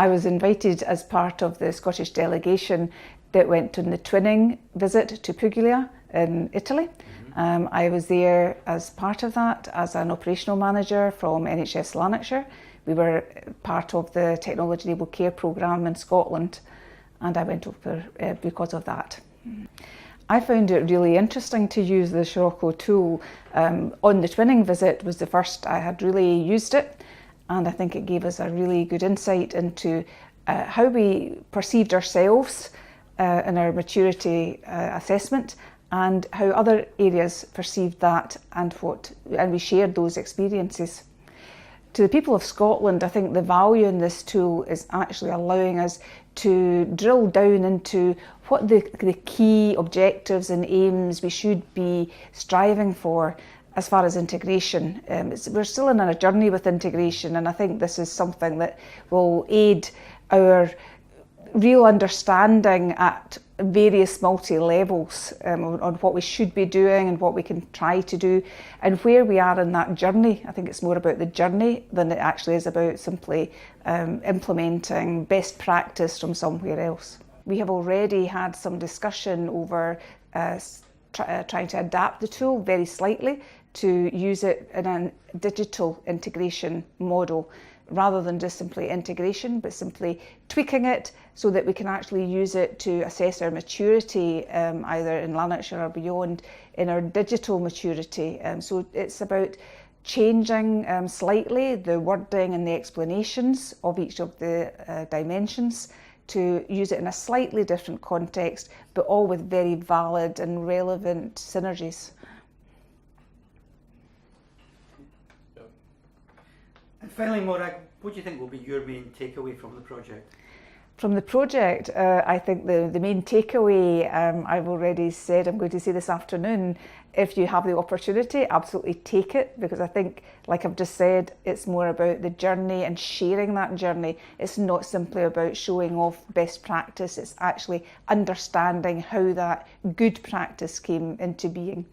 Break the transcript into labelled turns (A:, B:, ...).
A: I was invited as part of the Scottish delegation that went on the twinning visit to Puglia in Italy. I was there as part of that as an operational manager from NHS Lanarkshire. We were part of the Technology Enabled Care programme in Scotland, and I went over because of that. I found it really interesting to use the Scirocco tool. On the twinning visit was the first I had really used it, and I think it gave us a really good insight into how we perceived ourselves in our maturity assessment, and how other areas perceived that, and we shared those experiences. To the people of Scotland, I think the value in this tool is actually allowing us to drill down into what the key objectives and aims we should be striving for as far as integration. We're still in a journey with integration, and I think this is something that will aid our real understanding at various multi-levels on what we should be doing and what we can try to do and where we are in that journey. I think it's more about the journey than it actually is about simply implementing best practice from somewhere else. We have already had some discussion over trying to adapt the tool very slightly to use it in a digital integration model, rather than just simply integration, but simply tweaking it so that we can actually use it to assess our maturity, either in Lanarkshire or beyond, in our digital maturity. So it's about changing slightly the wording and the explanations of each of the dimensions to use it in a slightly different context, but all with very valid and relevant synergies.
B: And finally, Morag, what do you think will be your main takeaway from the project?
A: From the project, I think the main takeaway, I've already said, I'm going to say this afternoon, if you have the opportunity, absolutely take it, because I think, like I've just said, it's more about the journey and sharing that journey. It's not simply about showing off best practice, it's actually understanding how that good practice came into being.